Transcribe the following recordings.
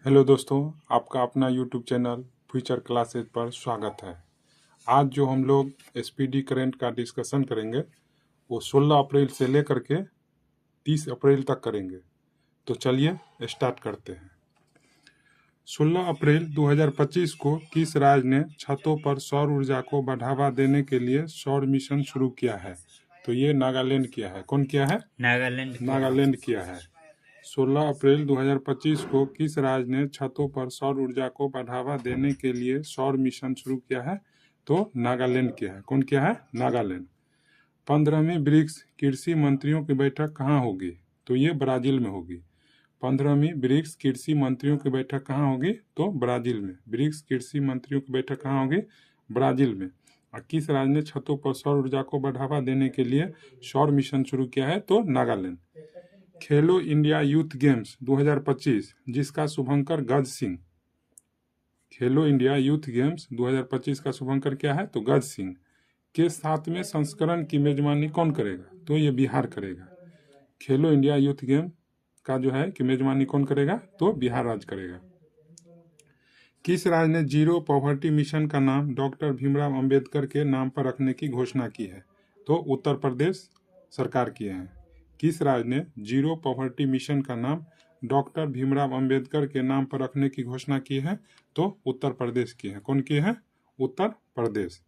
Hello दोस्तों, आपका अपना यूट्यूब चैनल फ्यूचर क्लासेज पर स्वागत है। आज जो हम लोग एसपीडी करंट का डिस्कशन करेंगे वो 16 अप्रैल से लेकर के 30 अप्रैल तक करेंगे। तो चलिए स्टार्ट करते हैं। 16 अप्रैल 2025 को किस राज्य ने छतों पर सौर ऊर्जा को बढ़ावा देने के लिए सौर मिशन शुरू किया है? तो ये नागालैंड किया है। कौन किया है? नागालैंड किया है। 16 अप्रैल 2025 को किस राज्य ने छतों पर सौर ऊर्जा को बढ़ावा देने के लिए सौर मिशन शुरू किया है? तो नागालैंड किया है। कौन किया है? नागालैंड। 15वीं ब्रिक्स कृषि मंत्रियों की बैठक कहाँ होगी? तो ये ब्राजील में होगी। 15वीं ब्रिक्स कृषि मंत्रियों की बैठक कहाँ होगी? तो ब्राजील में। ब्रिक्स कृषि मंत्रियों की बैठक कहाँ होगी? ब्राजील में। और किस राज्य ने छतों पर सौर ऊर्जा को बढ़ावा देने के लिए सौर मिशन शुरू किया है? तो नागालैंड। खेलो इंडिया यूथ गेम्स 2025 जिसका शुभंकर गज सिंह। खेलो इंडिया यूथ गेम्स 2025 का शुभंकर क्या है? तो गज सिंह के 7वें संस्करण की मेजबानी कौन करेगा? तो ये बिहार करेगा। खेलो इंडिया यूथ गेम का जो है कि मेजबानी कौन करेगा? तो बिहार राज्य करेगा। किस राज्य ने जीरो पॉवर्टी मिशन का नाम डॉक्टर भीमराव अंबेडकर के नाम पर रखने की घोषणा की है? तो उत्तर प्रदेश सरकार किए हैं। किस राज्य ने जीरो पॉवर्टी मिशन का नाम डॉक्टर भीमराव अंबेडकर के नाम पर रखने की घोषणा की है? तो उत्तर प्रदेश की है। कौन की है? उत्तर प्रदेश।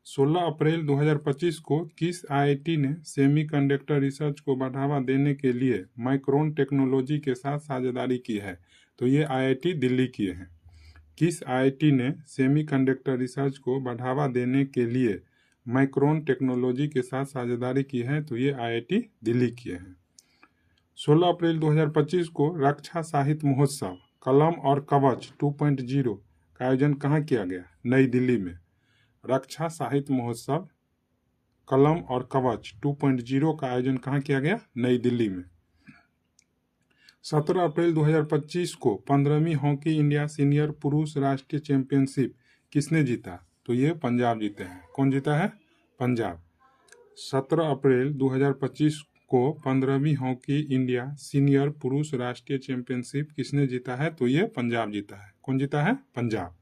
16 अप्रैल 2025 को किस आईआईटी ने सेमीकंडक्टर रिसर्च को बढ़ावा देने के लिए माइक्रोन टेक्नोलॉजी के साथ साझेदारी की है? तो ये आईआईटी दिल्ली की है। किस आईआईटी ने सेमीकंडक्टर रिसर्च को बढ़ावा देने के लिए माइक्रोन टेक्नोलॉजी के साथ साझेदारी की है? तो ये आईआईटी दिल्ली की है। 16 अप्रैल 2025 को रक्षा साहित्य महोत्सव कलम और कवच 2.0 का आयोजन कहाँ किया गया? नई दिल्ली में। रक्षा साहित्य महोत्सव कलम और कवच 2.0 का आयोजन कहाँ किया गया? नई दिल्ली में। 17 अप्रैल 2025 को 15वीं हॉकी इंडिया सीनियर पुरुष राष्ट्रीय चैंपियनशिप किसने जीता? तो ये पंजाब जीते हैं। कौन जीता है? पंजाब। 17 अप्रैल 2025 को 15वीं हॉकी इंडिया सीनियर पुरुष राष्ट्रीय चैंपियनशिप किसने जीता है? तो ये पंजाब जीता है। कौन जीता है? पंजाब।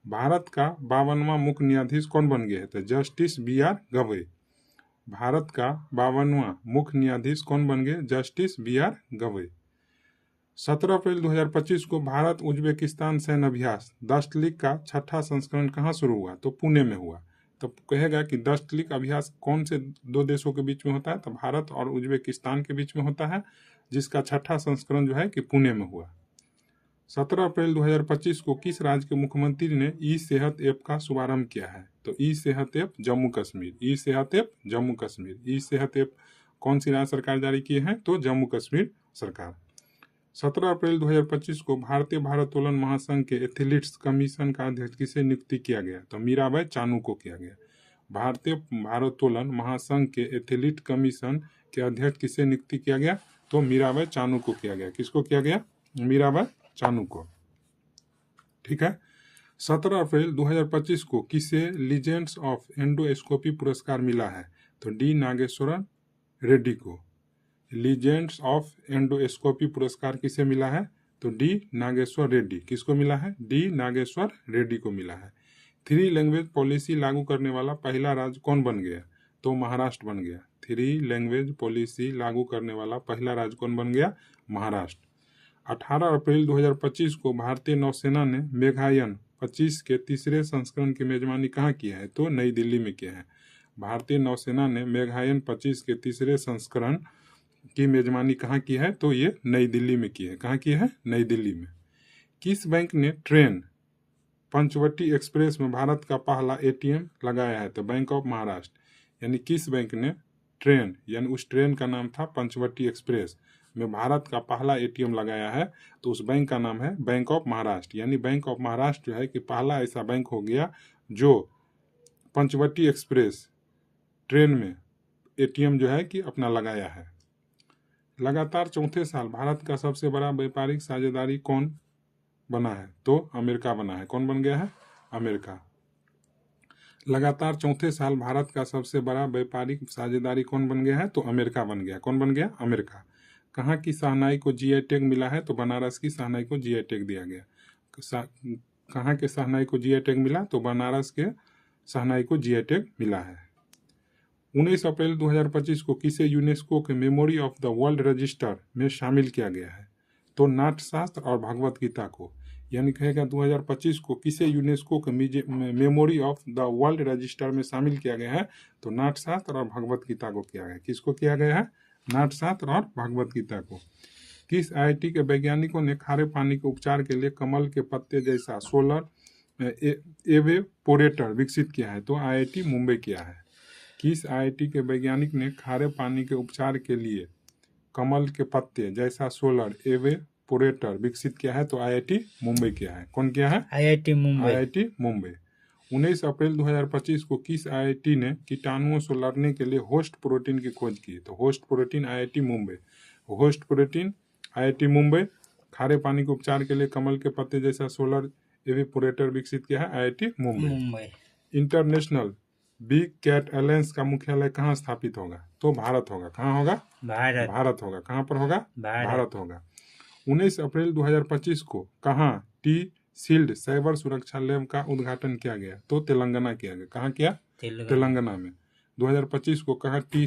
भारत का 52वां मुख्य न्यायाधीश कौन बन गया है? तो जस्टिस BR गवई। भारत का 52वां मुख्य न्यायाधीश कौन बन गए? Justice BR Gavai. 17 अप्रैल 2025 को भारत उज्बेकिस्तान सैन्य अभ्यास दस्त लीग का 6ठा संस्करण कहाँ शुरू हुआ? तो पुणे में हुआ। तो कहेगा कि दस्त लीग अभ्यास कौन से दो देशों के बीच में होता है? तो भारत और उज्बेकिस्तान के बीच में होता है, जिसका 6ठा संस्करण जो है कि पुणे में हुआ। 17 अप्रैल 2025 को किस राज्य के मुख्यमंत्री ने ई सेहत ऐप का शुभारंभ किया है? तो ई सेहत ऐप जम्मू कश्मीर। ई सेहत ऐप जम्मू कश्मीर। ई सेहत ऐप कौन सी राज्य सरकार जारी किए हैं? तो जम्मू कश्मीर सरकार। 17 अप्रैल 2025 को भारतीय भारोत्तोलन महासंघ के एथलीट्स कमीशन का अध्यक्ष किसे नियुक्ति किया गया? तो मीराबाई चानू को किया गया। भारतीय भारोत्तोलन महासंघ के एथलीट कमीशन के अध्यक्ष किसे नियुक्ति किया गया? तो मीराबाई चानू को किया गया। किसको किया गया? मीराबाई चानू को। ठीक है। 17 अप्रैल 2025 को किसे लीजेंड्स ऑफ एंडोस्कोपी पुरस्कार मिला है? तो डी नागेश्वरन रेड्डी को। लीजेंड्स ऑफ एंडोस्कोपी पुरस्कार किसे मिला है? तो डी नागेश्वर रेड्डी। किसको मिला है? डी नागेश्वर रेड्डी को मिला है। 3 लैंग्वेज पॉलिसी लागू करने वाला पहला राज्य कौन बन गया? तो महाराष्ट्र बन गया। 3 लैंग्वेज पॉलिसी लागू करने वाला पहला राज्य कौन बन गया? महाराष्ट्र। 18 अप्रैल 2025 को भारतीय नौसेना ने मेघायन 25 के तीसरे संस्करण की मेजबानी कहाँ किया है? तो नई दिल्ली में किया है। भारतीय नौसेना ने मेघायन 25 के तीसरे संस्करण की मेजबानी कहाँ की है? तो ये नई दिल्ली में की है। कहाँ की है? नई दिल्ली में। किस बैंक ने ट्रेन पंचवटी एक्सप्रेस में भारत का पहला ATM लगाया है? तो बैंक ऑफ महाराष्ट्र। यानी किस बैंक ने ट्रेन, यानी उस ट्रेन का नाम था पंचवटी एक्सप्रेस में भारत का पहला ATM लगाया है? तो उस बैंक का नाम है बैंक ऑफ महाराष्ट्र। यानी बैंक ऑफ महाराष्ट्र जो है कि पहला ऐसा बैंक हो गया जो पंचवटी एक्सप्रेस ट्रेन में ATM जो है कि अपना लगाया है। लगातार चौथे साल भारत का सबसे बड़ा व्यापारिक साझेदारी कौन बना है? तो अमेरिका बना है। कौन बन गया है? अमेरिका। लगातार चौथे साल भारत का सबसे बड़ा व्यापारिक साझेदारी कौन बन गया है? तो अमेरिका बन गया। कौन बन गया? अमेरिका। कहाँ की शहनाई को जीआई टैग मिला है? तो बनारस की शहनाई को जीआई टैग दिया गया। कहाँ के शहनाई को जीआई टैग मिला? तो बनारस के शहनाई को जीआई टैग मिला है। 19 अप्रैल 2025 को किसे यूनेस्को के memory of the world register में शामिल किया गया है? तो नाट्यशास्त्र और भगवत गीता को, यानी कहेगा 2025 को किसे यूनेस्को के memory of the world register में शामिल किया गया है? तो नाट्यशास्त्र और भगवत गीता को किया गया। किसको किया गया है? नाट्यशास्त्र और भगवत गीता को। किस आईआईटी के वैज्ञानिकों ने खारे पानी के उपचार के लिए कमल के पत्ते जैसा सोलर एवेपोरेटर विकसित किया है? तो आईआईटी मुंबई किया है। किस आईआईटी के वैज्ञानिक ने खारे पानी के उपचार के लिए कमल के पत्ते जैसा सोलर एवेपोरेटर विकसित किया है? तो आईआईटी मुंबई किया है। कौन किया है? आईआईटी मुंबई। आईआईटी मुंबई। 19 अप्रैल 2025 को किस आईआईटी ने कीटाणुओं से लड़ने के लिए होस्ट प्रोटीन की खोज की? तो host protein IIT Mumbai. Host protein IIT Mumbai. खारे पानी के उपचार के लिए कमल के पत्ते जैसा सोलर एवेपोरेटर विकसित किया है? IIT Mumbai. International big cat alliance का मुख्यालय कहाँ स्थापित होगा? तो भारत होगा। कहाँ होगा? भारत होगा। कहाँ पर होगा? भारत होगा। 19 अप्रैल 2025 को कहाँ टी शील्ड साइबर सुरक्षा लैब का उद्घाटन किया गया? तो तेलंगाना किया गया। कहाँ किया? तेलंगाना में। 2025 को कहाँ टी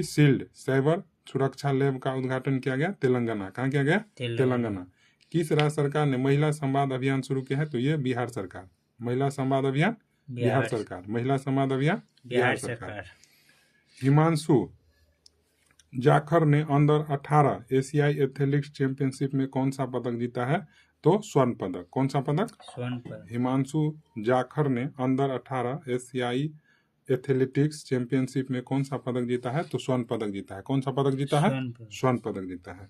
शील्ड साइबर सुरक्षा लैब का उद्घाटन किया गया? तेलंगाना। कहाँ किया गया? तेलंगाना। किस राज्य सरकार ने महिला संवाद अभियान शुरू किया है? तो ये बिहार सरकार। महिला संवाद अभियान बिहार सरकार। महिला संवाद अभियान बिहार सरकार। हिमांशु जाखर ने अंडर 18 एशियाई एथलेटिक्स चैंपियनशिप में कौन सा पदक जीता है? तो स्वर्ण पदक। कौन सा पदक? स्वर्ण पदक। हिमांशु जाखर ने अंडर 18 एशियाई एथलेटिक्स चैंपियनशिप में कौन सा पदक जीता है? तो स्वर्ण पदक जीता है। कौन सा पदक जीता है? स्वर्ण पदक जीता है।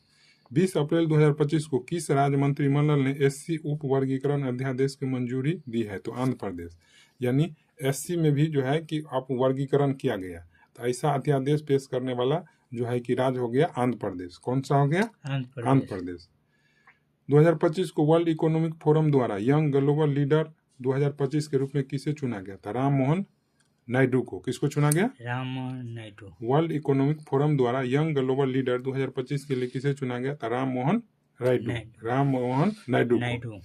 20 अप्रैल 2025 को किस राज्य मंत्रिमंडल ने एससी उप वर्गीकरण अध्यादेश की मंजूरी दी है? तो आंध्र प्रदेश। यानी एससी में भी जो है कि अप वर्गीकरण किया गया, तो ऐसा अध्यादेश पेश करने वाला जो है कि राज्य हो गया आंध्र प्रदेश। कौन सा हो गया? आंध्र प्रदेश। 2025 को वर्ल्ड इकोनॉमिक फोरम द्वारा यंग ग्लोबल लीडर 2025 के रूप में किसे चुना गया था? राम मोहन नायडू को। किसको चुना गया? Ram Mohan Naidu. World economic forum द्वारा यंग ग्लोबल लीडर 2025 के लिए किसे चुना गया था? राम मोहन नायडू को।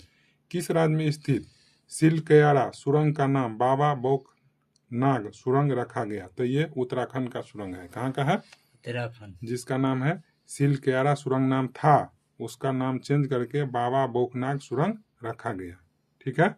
किस राज्य में स्थित सिलकयारा सुरंग का नाम बाबा बोकनाग सुरंग रखा गया? तो ये उत्तराखंड का सुरंग है। कहाँ का है? उत्तराखंड। जिसका नाम है सिलकयारा सुरंग नाम था, उसका नाम चेंज करके बाबा बोकनाग सुरंग रखा गया। ठीक है।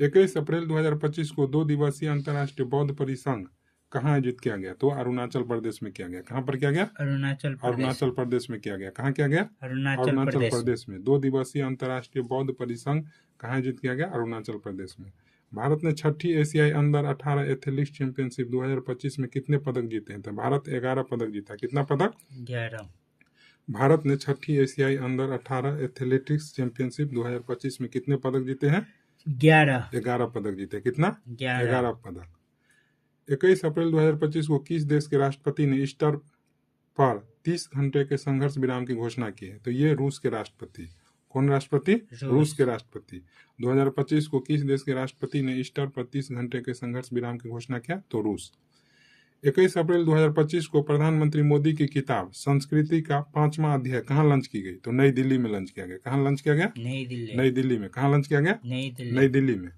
21 अप्रैल 2025 को 2 दिवसीय अंतर्राष्ट्रीय बौद्ध परिसंघ कहाँ आयोजित किया गया? तो अरुणाचल प्रदेश में किया गया। कहाँ पर किया गया? अरुणाचल प्रदेश में किया गया। कहाँ किया गया? अरुणाचल प्रदेश में। 2 दिवसीय अंतर्राष्ट्रीय बौद्ध परिसंघ कहाँ आयोजित किया गया? अरुणाचल प्रदेश में। भारत ने 6ठी एशियाई अंडर 18 एथलेटिक्स चैंपियनशिप 2025 में कितने पदक जीते हैं? तो भारत 11 पदक जीता। कितना पदक? 11। भारत ने 6ठी एशियाई अंडर 18 एथलेटिक्स चैंपियनशिप 2025 में कितने पदक जीते हैं? 11 पदक जीते। कितना? 11 पदक। 21 अप्रैल 2025 को किस देश के राष्ट्रपति ने ईस्टर पर 30 घंटे के संघर्ष विराम की घोषणा की है? तो ये रूस के राष्ट्रपति। कौन राष्ट्रपति? रूस के राष्ट्रपति। 2025 को किस देश के राष्ट्रपति ने ईस्टर पर 30 घंटे के संघर्ष विराम की घोषणा किया? तो रूस। 21 अप्रैल 2025 को प्रधानमंत्री मोदी की किताब संस्कृति का 5वां अध्याय कहाँ लॉन्च की गई? तो नई दिल्ली में लॉन्च किया गया। कहाँ लॉन्च किया गया? नई दिल्ली में। कहाँ लॉन्च किया गया? नई दिल्ली में।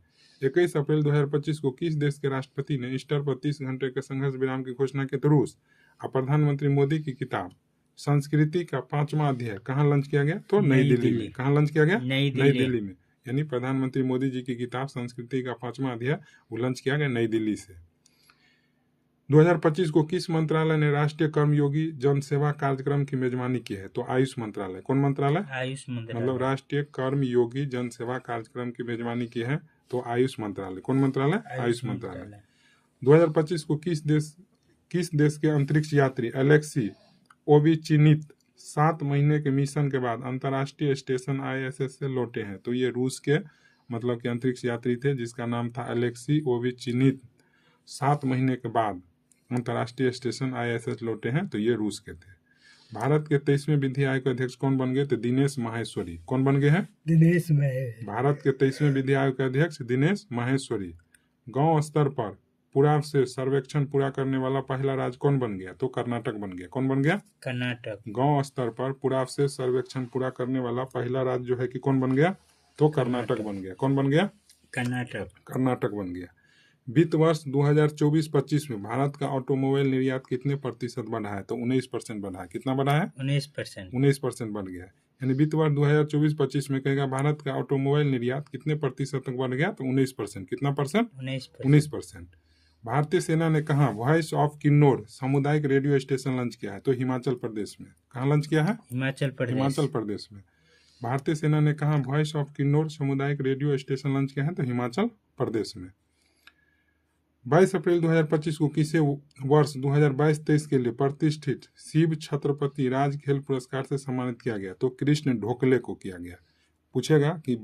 21 अप्रैल 2025 को किस देश के राष्ट्रपति ने ईस्टर पर 30 घंटे के संघर्ष विराम की घोषणा की? तो रूस। और प्रधानमंत्री मोदी की किताब संस्कृति का 5वां अध्याय कहाँ लॉन्च किया गया? तो नई दिल्ली में। कहाँ लॉन्च किया गया? नई दिल्ली में। यानी प्रधानमंत्री मोदी जी की किताब संस्कृति का 5वां अध्याय वो लॉन्च किया गया नई दिल्ली से। 2025 को किस मंत्रालय ने राष्ट्रीय कर्मयोगी जन सेवा कार्यक्रम की मेजबानी की है? तो आयुष मंत्रालय। कौन मंत्रालय? आयुष मंत्रालय। मतलब राष्ट्रीय कर्मयोगी जन सेवा कार्यक्रम की मेजबानी की है तो आयुष मंत्रालय। कौन मंत्रालय? आयुष मंत्रालय। 2025 को किस देश के अंतरिक्ष यात्री अलेक्सी ओविचिनित 7 महीने के मिशन के बाद अंतर्राष्ट्रीय स्टेशन ISS से लौटे हैं? तो ये रूस के मतलब के अंतरिक्ष यात्री थे जिसका नाम था अलेक्सी ओविचिनित। 7 महीने के बाद अंतर्राष्ट्रीय स्टेशन ISS लौटे हैं तो ये रूस के थे। भारत के 23वें विधि आयोग के अध्यक्ष कौन बन गए? तो दिनेश माहेश्वरी। कौन बन गए हैं? दिनेश माहेश्वरी। भारत के 23वें विधि आयोग के अध्यक्ष दिनेश माहेश्वरी। गांव स्तर पर पुरावशेष सर्वेक्षण पूरा करने वाला पहला राज्य कौन बन गया? तो कर्नाटक बन गया। कौन बन गया? कर्नाटक। गांव स्तर पर पुरावशेष सर्वेक्षण पूरा करने वाला पहला राज्य जो है कि कौन बन गया? तो कर्नाटक बन गया। कौन बन गया? कर्नाटक। कर्नाटक बन गया। वित्त वर्ष 2024-25 में भारत का ऑटोमोबाइल निर्यात कितने प्रतिशत बढ़ा है? तो 19% बढ़ा है। कितना बढ़ा है? 19%। 19% बढ़ गया। यानी वित्त वर्ष 2024-25 में कहेगा भारत का ऑटोमोबाइल निर्यात कितने प्रतिशत तक बढ़ गया? तो 19%। कितना परसेंट? 19%। भारतीय सेना ने कहा वॉइस ऑफ किन्नौर सामुदायिक रेडियो स्टेशन लॉन्च किया है? तो हिमाचल प्रदेश में। कहाँ लॉन्च किया है? हिमाचल प्रदेश में। भारतीय सेना ने कहा वॉइस ऑफ किन्नौर सामुदायिक रेडियो स्टेशन लॉन्च किया है? तो हिमाचल प्रदेश में। 22 अप्रैल 2025 को किसे वर्ष 2022-23 के लिए प्रतिष्ठित शिव छत्रपति राज खेल पुरस्कार से सम्मानित किया गया? तो कृष्ण ढोकले को किया गया। पूछेगा कि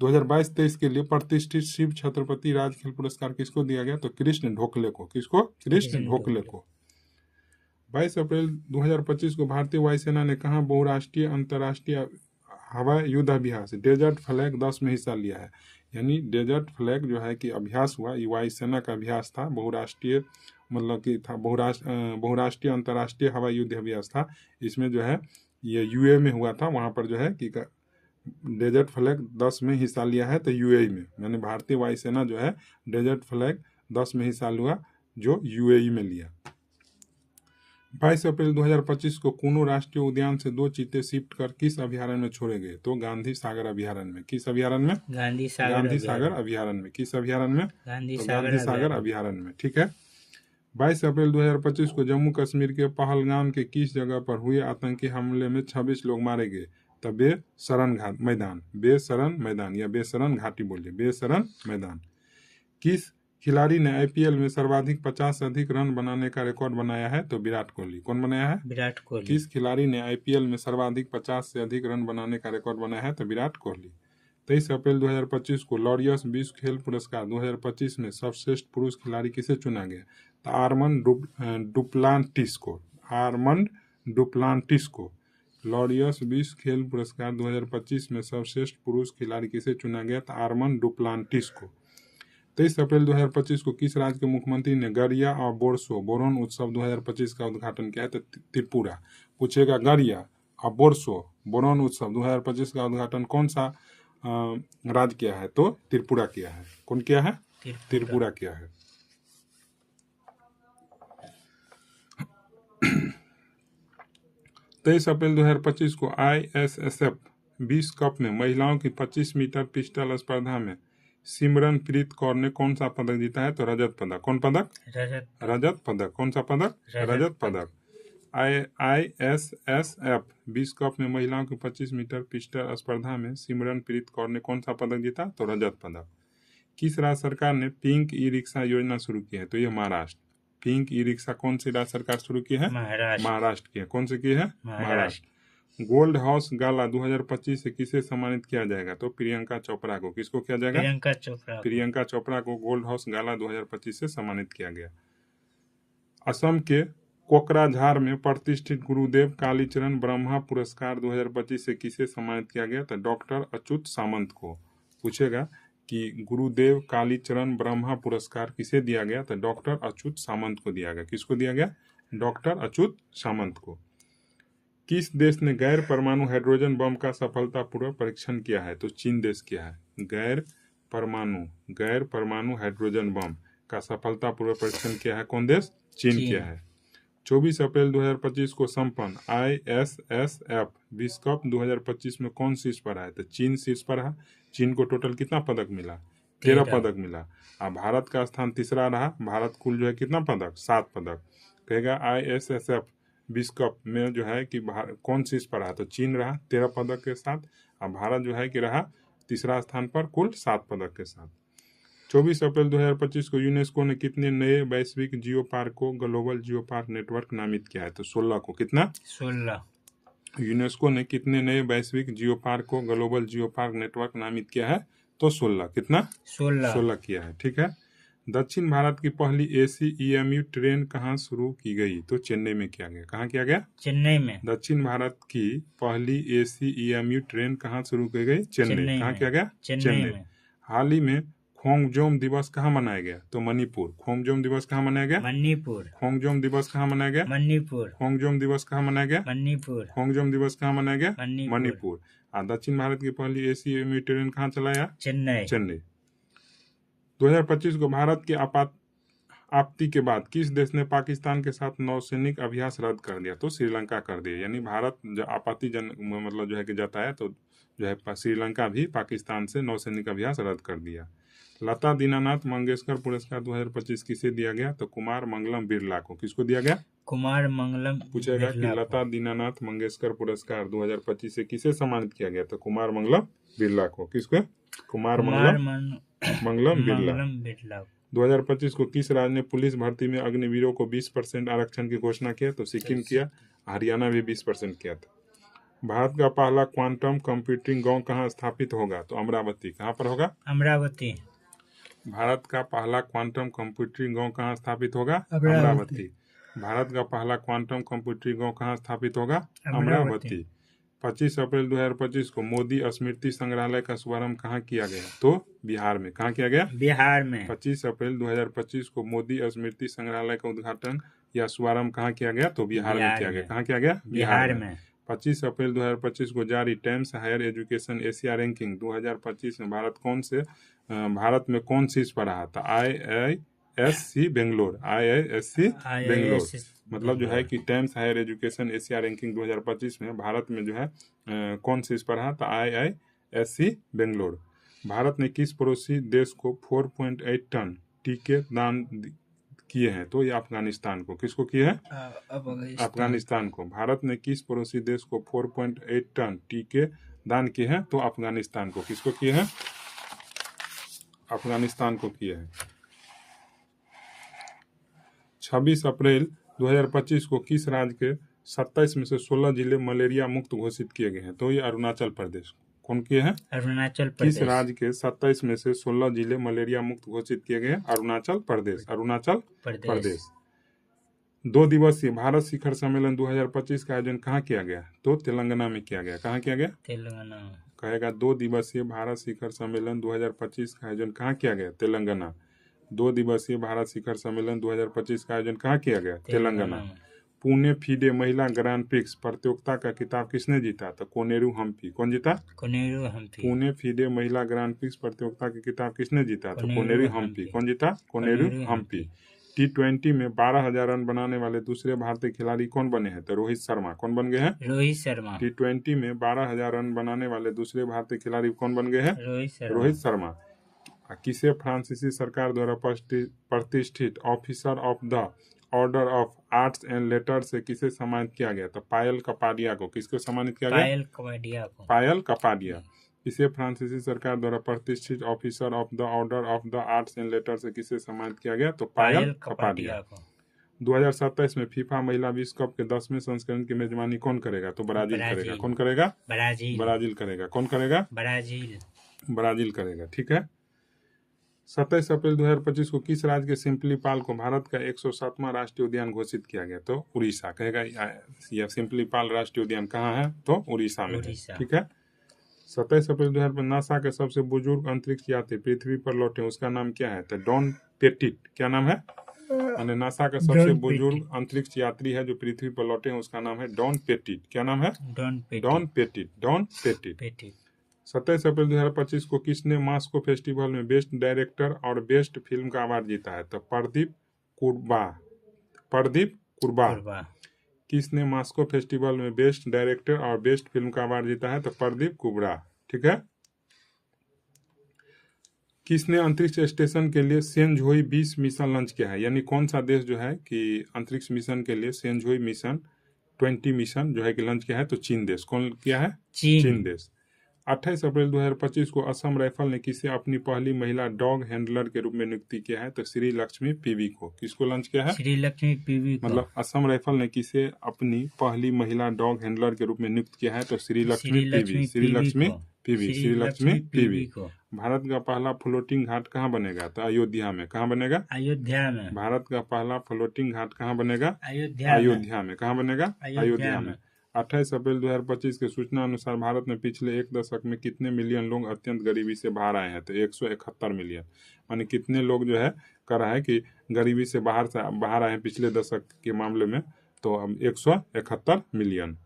2022-23 के लिए प्रतिष्ठित शिव छत्रपति राज खेल पुरस्कार किसको दिया गया? तो कृष्ण ढोकले को। किसको? कृष्ण ढोकले को। 22 अप्रैल 2025 को भारतीय वायुसेना ने कहा बहुराष्ट्रीय अंतर्राष्ट्रीय हवाई युद्ध अभ्यास डेजर्ट फ्लैग 10 में हिस्सा लिया है? यानी डेजर्ट फ्लैग जो है कि अभ्यास हुआ, ये वायुसेना का अभ्यास था, बहुराष्ट्रीय मतलब कि था बहुराष्ट्रीय अंतर्राष्ट्रीय हवाई युद्ध अभ्यास था। इसमें जो है ये यूए में हुआ था। वहाँ पर जो है कि डेजर्ट फ्लैग 10 में हिस्सा लिया है तो यूएई में, यानी भारतीय वायुसेना जो है डेजर्ट फ्लैग 10 में हिस्सा लिया जो यूएई में लिया। 22 अप्रैल 2025 को कूनो राष्ट्रीय उद्यान से 2 चीते शिफ्ट कर किस अभ्यारण्य में छोड़े गए? तो गांधी सागर अभ्यारण्य में। किस अभ्यारण्य में? गांधी सागर अभ्यारण्य में। किस अभ्यारण्य में? गांधी सागर अभ्यारण्य में। ठीक है। 22 अप्रैल 2025 को जम्मू कश्मीर के पहलगाम के किस जगह पर हुए आतंकी हमले में 26 लोग मारे गए? तब बेसरन मैदान या बेसरन घाटी बोलिए, बेसरन मैदान। किस खिलाड़ी ने आईपीएल में सर्वाधिक 50 से अधिक रन बनाने का रिकॉर्ड बनाया है? तो विराट कोहली। कौन बनाया है? विराट कोहली। किस खिलाड़ी ने आईपीएल में सर्वाधिक 50 से अधिक रन बनाने का रिकॉर्ड बनाया है? तो विराट कोहली। 23 अप्रैल 2025 को लॉरियस विश्व खेल पुरस्कार 2025 में सर्वश्रेष्ठ पुरुष खिलाड़ी किसे चुना गया? तो आर्मंड डुप्लांटिस को लॉरियस विश्व खेल पुरस्कार 2025 में सर्वश्रेष्ठ पुरुष खिलाड़ी किसे चुना गया? तो आर्मंड डुप्लांटिस को। 23 अप्रैल 2025 को किस राज्य के मुख्यमंत्री ने गरिया और बोरोन उत्सव 2025 का उद्घाटन किया है? तो त्रिपुरा। पूछेगा गरिया और बोरोन उत्सव 2025 का उद्घाटन कौन सा राज्य किया है? तो त्रिपुरा किया है। कौन किया है? त्रिपुरा किया है। तेईस अप्रैल 2025 को ISSF 20 कप में महिलाओं की 25 मीटर पिस्टल स्पर्धा में सिमरनप्रीत कौर ने कौन सा पदक जीता है? तो रजत पदक। कौन पदक? रजत पदक। कौन सा पदक? रजत पदक। ISSF 20 कप में महिलाओं की 25 मीटर पिस्टल स्पर्धा में सिमरनप्रीत कौर ने कौन सा पदक जीता? तो रजत पदक। किस राज्य सरकार ने पिंक ई रिक्शा योजना शुरू की है? तो ये महाराष्ट्र। पिंक ई रिक्शा कौन सी राज्य सरकार शुरू की है? महाराष्ट्र की है। कौन सी की है? महाराष्ट्र। गोल्ड हाउस गाला 2025 से किसे सम्मानित किया जाएगा? तो प्रियंका चोपड़ा को। किसको किया जाएगा? प्रियंका चोपड़ा को गोल्ड हाउस गाला 2025 से सम्मानित किया गया। असम के कोकराझार में प्रतिष्ठित गुरुदेव कालीचरण ब्रह्मा पुरस्कार 2025 से किसे सम्मानित किया गया? तो डॉक्टर अच्युत सामंत को। पूछेगा कि गुरुदेव कालीचरण ब्रह्मा पुरस्कार किसे दिया गया? तो डॉक्टर अच्युत सामंत को दिया गया। किसको दिया गया? डॉक्टर अच्युत सामंत को। किस देश ने गैर परमाणु हाइड्रोजन बम का सफलतापूर्वक परीक्षण किया है? तो चीन देश किया है। गैर परमाणु हाइड्रोजन बम का सफलतापूर्वक परीक्षण किया है। कौन देश? चीन किया है। 24 अप्रैल 2025 को संपन्न ISSF विश्व कप 2025 में कौन शीर्ष पर है? तो चीन शीर्ष पर है। चीन को टोटल कितना पदक मिला? 13 पदक मिला। और भारत का स्थान तीसरा रहा। भारत कुल जो है कितना पदक? 7 पदक। कहेगा ISSF विश्व कप में जो है कि कौन शीर्ष पर रहा? तो चीन रहा 13 पदक के साथ, और भारत जो है कि रहा तीसरा स्थान पर कुल 7 पदक के साथ। 24 अप्रैल 2025 को यूनेस्को ने कितने नए वैश्विक जियो पार्क को ग्लोबल जियो पार्क नेटवर्क नामित किया है? तो 16 को। कितना? 16। यूनेस्को ने कितने नए वैश्विक जियो पार्क को ग्लोबल जियो पार्क नेटवर्क नामित किया है? तो 16। कितना? 16 किया है। ठीक है। दक्षिण भारत की पहली AC EMU ट्रेन कहाँ शुरू की गई? तो चेन्नई में किया गया। कहाँ किया गया? चेन्नई में। दक्षिण भारत की पहली AC EMU ट्रेन कहाँ शुरू की गई? चेन्नई। कहाँ किया गया? चेन्नई में। हाल ही में खोंगजोम दिवस कहाँ मनाया गया? तो मणिपुर। खोंगजोम दिवस कहाँ मनाया गया? मणिपुर। खोंगजोम दिवस कहाँ मनाया गया? मणिपुर। खोंगजोम दिवस कहाँ मनाया गया? मणिपुर। खोंगजोम दिवस कहाँ मनाया गया? मणिपुर। मणिपुर। दक्षिण भारत की पहली एसी एमयू ट्रेन कहाँ चलाया? चेन्नई। चेन्नई। 2025 को भारत की आपत्ति के बाद किस देश ने पाकिस्तान के साथ नौसैनिक अभ्यास रद्द कर दिया? तो श्रीलंका कर दिया। यानी भारत जो आपत्ति मतलब जो है कि जताया तो जो है श्रीलंका भी पाकिस्तान से नौसैनिक अभ्यास रद्द कर दिया। लता दीनानाथ मंगेशकर पुरस्कार 2025 किसे दिया गया? तो कुमार मंगलम बिरला को। किसको दिया गया? कुमार मंगलम पूछेगा कि लता दीनानाथ मंगेशकर पुरस्कार 2025 से किसे सम्मानित किया गया? तो कुमार मंगलम बिरला को। किसको? कुमार मंगलम बिरला। 2025 को किस राज्य ने पुलिस भर्ती में अग्निवीरों को 20% आरक्षण की घोषणा किया? तो सिक्किम किया। हरियाणा भी 20% किया था। भारत का पहला क्वांटम कंप्यूटिंग गांव कहाँ स्थापित होगा? तो अमरावती। कहाँ पर होगा? अमरावती। भारत का पहला क्वांटम कंप्यूटिंग गांव कहाँ स्थापित होगा? अमरावती। भारत का पहला क्वांटम कंप्यूटिंग गांव कहाँ स्थापित होगा? अमरावती। 25 अप्रैल 2025 को मोदी स्मृति संग्रहालय का शुभारंभ कहाँ किया गया? तो बिहार में। कहाँ किया गया? बिहार में। 25 अप्रैल 2025 को मोदी स्मृति संग्रहालय का उद्घाटन या शुभारंभ कहाँ किया गया? तो बिहार में किया गया। कहाँ किया गया? बिहार में। 25 अप्रैल 2025 को जारी Times Higher Education Asia ranking 2025 में भारत में कौन शीर्ष पर रहा था? IISc बेंगलोर। IISc बेंगलोर। मतलब जो है कि Times Higher Education Asia ranking 2025 में भारत में जो है कौन शीर्ष पर रहा? तो IISc बेंगलोर। भारत ने किस पड़ोसी देश को 4.8 टन टीके दान किए हैं? तो ये अफगानिस्तान को। किसको किए हैं? अफगानिस्तान को। भारत ने किस पड़ोसी देश को 4.8 टन टीके दान किए हैं? तो अफगानिस्तान को। किसको किए हैं? अफगानिस्तान को किए हैं। 26 अप्रैल 2025 को किस राज्य के 27 में से 16 जिले मलेरिया मुक्त घोषित किए गए हैं? तो ये अरुणाचल प्रदेश। कौन किए हैं? अरुणाचल प्रदेश। किस राज्य के 27 में से 16 जिले मलेरिया मुक्त घोषित किए गए हैं? अरुणाचल प्रदेश। अरुणाचल प्रदेश। 2 दिवसीय भारत शिखर सम्मेलन 2025 का आयोजन कहाँ किया गया? तो तेलंगाना में किया गया। कहाँ किया गया? तेलंगाना। कहेगा 2 दिवसीय भारत शिखर सम्मेलन 2025 का आयोजन कहाँ किया गया? तेलंगाना। 2 दिवसीय भारत शिखर सम्मेलन 2025 का आयोजन कहाँ किया गया? तेलंगाना। पुणे फीडे महिला ग्रांड प्रिक्स प्रतियोगिता का खिताब किसने जीता? तो कोनेरू हम्पी। कौन जीता? कोनेरू हम्पी। पुणे फीडे महिला ग्रांड प्रिक्स प्रतियोगिता के खिताब किसने जीता? तो कोनेरू हम्पी। कौन जीता? कोनेरू हम्पी। T20 में 12,000 रन बनाने वाले दूसरे भारतीय खिलाड़ी कौन बने हैं? तो रोहित शर्मा। कौन बन गए हैं? रोहित शर्मा। T20 में 12,000 रन बनाने वाले दूसरे भारतीय खिलाड़ी कौन बन गए हैं? रोहित शर्मा। किसे फ्रांसीसी सरकार द्वारा प्रतिष्ठित officer of the order of arts and later से किसे सम्मानित किया गया? तो पायल कपाडिया को। किसको सम्मानित किया गया? पायल कपाडिया को। पायल कपाडिया। किसे फ्रांसीसी सरकार द्वारा प्रतिष्ठित officer of the order of the arts and later से किसे सम्मानित किया गया? तो पायल कपाडिया को। 2027 में फीफा महिला विश्व कप के 10वें संस्करण की मेजबानी कौन करेगा? तो ब्राजील करेगा। कौन करेगा? ब्राजील करेगा। कौन करेगा? ब्राजील करेगा। ठीक है। 27 अप्रैल 2025 को किस राज्य के सिम्पलीपाल को भारत का 107वां राष्ट्रीय उद्यान घोषित किया गया? तो उड़ीसा। कहेगा यह सिम्पलीपाल राष्ट्रीय उद्यान कहाँ है? तो उड़ीसा में है। ठीक है। 27 अप्रैल 2000 नासा के सबसे बुजुर्ग अंतरिक्ष यात्री पृथ्वी पर लौटे, उसका नाम क्या है? तो डॉन पेटिट। क्या नाम है? यानी नासा का सबसे बुजुर्ग अंतरिक्ष यात्री है जो पृथ्वी पर लौटे हैं, उसका नाम है डॉन पेटिट। क्या नाम है? Don petit. 27 अप्रैल 2025 को किसने मास्को फेस्टिवल में बेस्ट डायरेक्टर और बेस्ट फिल्म का अवार्ड जीता है? तो प्रदीप कुरबा। किसने मास्को फेस्टिवल में बेस्ट डायरेक्टर और बेस्ट फिल्म का अवार्ड जीता है? तो प्रदीप कुबरा। ठीक है। किसने अंतरिक्ष स्टेशन के लिए सेंझोई 20 मिशन लॉन्च किया है? यानी कौन सा देश जो है कि अंतरिक्ष मिशन के लिए सेंझोई मिशन 20 मिशन जो है कि लॉन्च किया है? तो चीन देश। कौन किया है? चीन देश। 28 अप्रैल 2025 को असम राइफल ने किसे अपनी पहली महिला डॉग हैंडलर के रूप में नियुक्ति किया है? तो श्री लक्ष्मी पीवी को। किसको लॉन्च किया है? श्री लक्ष्मी पीवी को। मतलब असम राइफल ने किसे अपनी पहली महिला डॉग हैंडलर के रूप में नियुक्त किया है? तो श्री लक्ष्मी पीवी को। भारत का पहला फ्लोटिंग घाट कहाँ बनेगा? तो अयोध्या में। कहाँ बनेगा? अयोध्या में। भारत का पहला फ्लोटिंग घाट कहाँ बनेगा? अयोध्या में। कहाँ बनेगा? अयोध्या में। 28 अप्रैल 2025 के सूचना अनुसार भारत में पिछले एक दशक में कितने मिलियन लोग अत्यंत गरीबी से बाहर आए हैं? तो 171 मिलियन। माने कितने लोग जो है कर रहा है कि गरीबी से बाहर आए हैं पिछले दशक के मामले में, तो अब 171 मिलियन।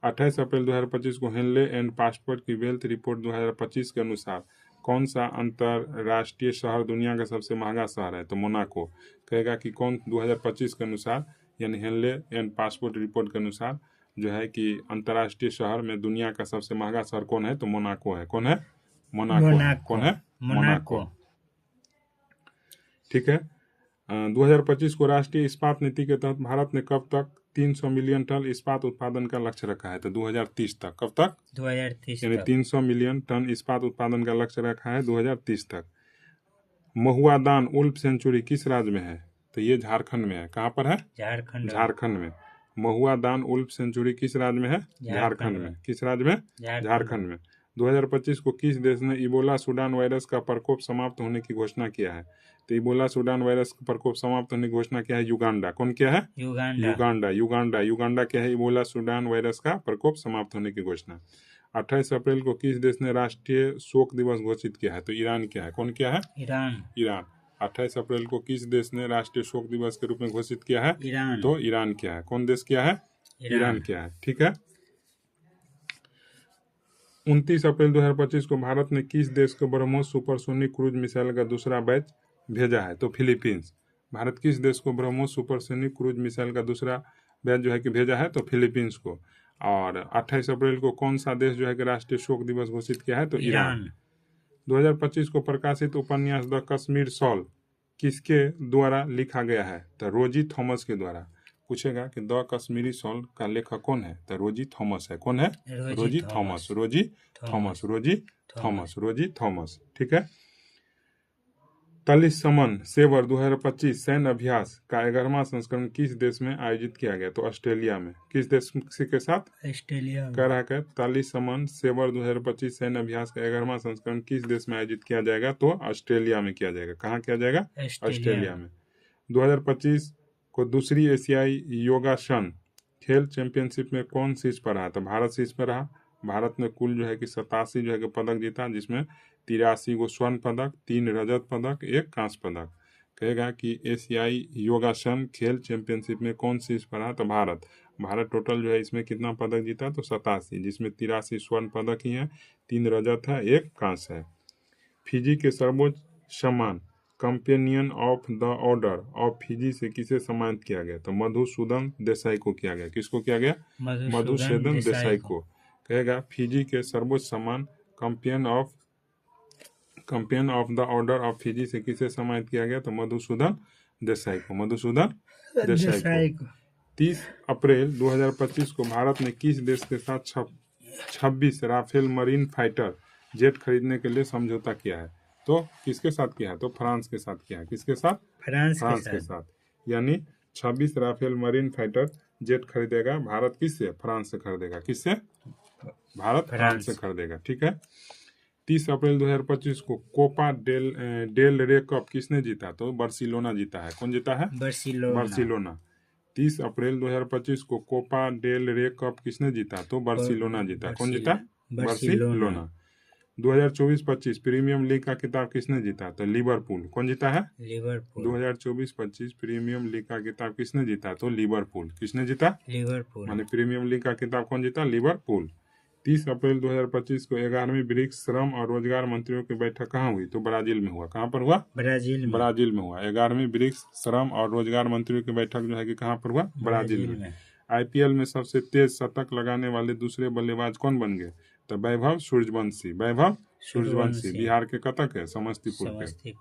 28 अप्रैल 2025 को हेनले एंड पासपोर्ट की वेल्थ रिपोर्ट 2025 के अनुसार कौन सा अंतरराष्ट्रीय शहर दुनिया का सबसे महंगा शहर है? तो मोनाको। कहेगा कि कौन 2025 के अनुसार, यानी हेनले एंड पासपोर्ट रिपोर्ट के अनुसार जो है कि अंतर्राष्ट्रीय शहर में दुनिया का सबसे महंगा शहर कौन है? तो मोनाको है। कौन है? मोनाको। कौन है? मोनाको। ठीक है। 2025 को राष्ट्रीय इस्पात नीति के तहत भारत ने कब तक 300 मिलियन टन इस्पात उत्पादन का लक्ष्य रखा है? तो 2030 तक। कब तक? 2030 यानी तक। 300 मिलियन टन इस्पात उत्पादन का लक्ष्य रखा है 2030 तक। महुआदान उल्फ सेंचुरी किस राज्य में है? तो ये झारखंड में है। कहाँ पर है? झारखंड। झारखंड में। महुआदान उल्फ सेंचुरी किस राज्य में है? झारखंड में। किस राज्य में? झारखंड में। 2025 को किस देश ने इबोला सूडान वायरस का प्रकोप समाप्त होने की घोषणा किया है? तो इबोला सूडान वायरस का प्रकोप समाप्त होने की घोषणा क्या है? युगांडा। कौन क्या है? युगांडा क्या है? इबोला सूडान वायरस का प्रकोप समाप्त होने की घोषणा। 28 अप्रैल को किस देश ने राष्ट्रीय शोक दिवस घोषित किया है? तो ईरान क्या है? कौन क्या है? ईरान। 28 अप्रैल को किस देश ने राष्ट्रीय शोक दिवस के रूप में घोषित किया है? ईरान। तो ईरान क्या है? कौन देश क्या है? ईरान क्या है। ठीक है। 29 अप्रैल 2025 को भारत ने किस देश को ब्रह्मोस सुपरसोनिक क्रूज मिसाइल का दूसरा बैच भेजा है? तो फिलीपींस। भारत किस देश को ब्रह्मोस सुपरसोनिक क्रूज मिसाइल का दूसरा बैच जो है कि भेजा है? तो फिलीपींस को। और 28 अप्रैल को कौन सा देश जो है कि राष्ट्रीय शोक दिवस घोषित किया है? तो ईरान। 2025 को प्रकाशित उपन्यास द कश्मीर शॉल किसके द्वारा लिखा गया है? तो रोजी थॉमस के द्वारा। पूछेगा कि द कश्मीरी शॉल का लेखक कौन है? तो रोजी थॉमस है। कौन है? रोजी थॉमस। ठीक है। तलिस्मन सेवर 2025 सैन्य अभ्यास का 11वां संस्करण किस देश में आयोजित किया गया? तो ऑस्ट्रेलिया में। किस देश के साथ? ऑस्ट्रेलिया। कह रहा है तलिस्मन सेवर 2025 सैन्य अभ्यास का 11वां संस्करण किस देश में आयोजित किया जाएगा? तो ऑस्ट्रेलिया में किया जाएगा। कहाँ किया जाएगा? ऑस्ट्रेलिया में। 2025 को दूसरी एशियाई योगासन खेल चैंपियनशिप में कौन शीर्ष पर रहा? तो भारत शीर्ष पर रहा। भारत ने कुल जो है कि 87 जो है कि पदक जीता, जिसमें 83 को स्वर्ण पदक, 3 रजत पदक, 1 कांस्य पदक। कहेगा कि एशियाई योगासन खेल चैंपियनशिप में कौन शीर्ष पर रहा? तो भारत टोटल जो है इसमें कितना पदक जीता? तो 87, जिसमें 83 स्वर्ण पदक ही है, 3 रजत है, 1 कांस्य है। फिजी के सर्वोच्च सम्मान companion of the order of Fiji से किसे सम्मानित किया गया? तो मधुसूदन देसाई को किया गया। किसको किया गया? मधुसूदन देसाई को। कहेगा फिजी के सर्वोच्च सम्मान companion of the order of Fiji से किसे सम्मानित किया गया? तो मधुसूदन देसाई को। 30 अप्रैल 2025 को भारत ने किस देश के साथ 26 राफेल मरीन फाइटर जेट खरीदने के लिए समझौता किया है? तो किसके साथ किया है? तो फ्रांस के साथ किया है। किसके साथ? फ्रांस के साथ। यानी 26 राफेल मरीन फाइटर जेट खरीदेगा भारत। किससे? फ्रांस से खरीदेगा। किससे? भारत फ्रांस से खरीदेगा। ठीक है। 30 अप्रैल 2025 को कोपा डेल रे कप किसने जीता? तो बार्सिलोना जीता है। कौन जीता है? बार्सिलोना। 30 अप्रैल 2025 को कोपा डेल रे कप किसने जीता? तो बार्सिलोना जीता। कौन जीता? बार्सिलोना। 2024-25 प्रीमियम लीग का खिताब किसने जीता? तो लिवरपूल। कौन जीता है? लिवरपूल। 2024-25 प्रीमियम लीग का खिताब किसने जीता? तो लिवरपूल। किसने जीता? लिवरपूल। माने प्रीमियम लीग का खिताब कौन जीता? लिवरपूल। 30 अप्रैल 2025 को 11वीं ब्रिक्स श्रम और रोजगार मंत्रियों की बैठक कहाँ हुई? तो ब्राजील में हुआ। कहाँ पर हुआ? ब्राजील में हुआ। 11वीं ब्रिक्स श्रम और रोजगार मंत्रियों की बैठक जो है कि कहाँ पर हुआ? ब्राजील में। आईपीएल में सबसे तेज शतक लगाने वाले दूसरे बल्लेबाज कौन बन गए? तो वैभव सूर्यवंशी। बिहार के कटक है, समस्तीपुर के।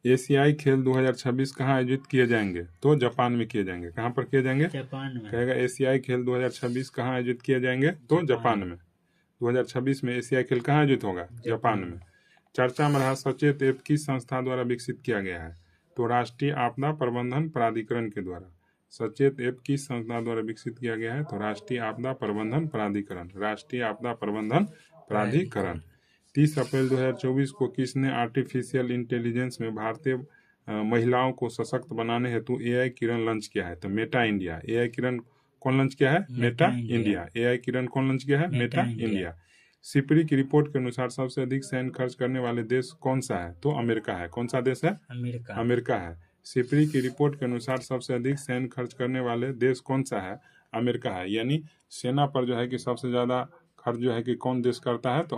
एशियाई खेल 2026 कहाँ आयोजित किए जाएंगे? तो जापान में किए जाएंगे। कहाँ पर किए जाएंगे? जापान में। कहेगा एशियाई खेल 2026 कहाँ आयोजित किए जाएंगे? तो जापान में। 2026 में एशियाई खेल कहाँ आयोजित होगा? जापान में। चर्चा में रहा सचेत ऐप किस संस्था द्वारा विकसित किया गया है? तो राष्ट्रीय आपदा प्रबंधन प्राधिकरण के द्वारा। सचेत ऐप किस संस्था द्वारा विकसित किया गया है? तो राष्ट्रीय आपदा प्रबंधन प्राधिकरण। 30 अप्रैल 2024 को किसने आर्टिफिशियल इंटेलिजेंस में भारतीय महिलाओं को सशक्त बनाने हेतु एआई किरण लॉन्च किया है? तो मेटा इंडिया। एआई किरण कौन लॉन्च किया है? Meta India. इंडिया। AI किरण कौन लॉन्च किया है? Meta Meta India. सिपरी की रिपोर्ट के अनुसार सबसे अधिक सैन्य खर्च करने वाले देश कौन सा है? तो अमेरिका है। कौन सा देश है? अमेरिका। अमेरिका है। सिपरी की रिपोर्ट के अनुसार सबसे अधिक सैन्य खर्च करने वाले देश कौन सा है? अमेरिका है। यानी सेना पर जो है कि सबसे ज्यादा खर्च जो है कि कौन देश करता है? तो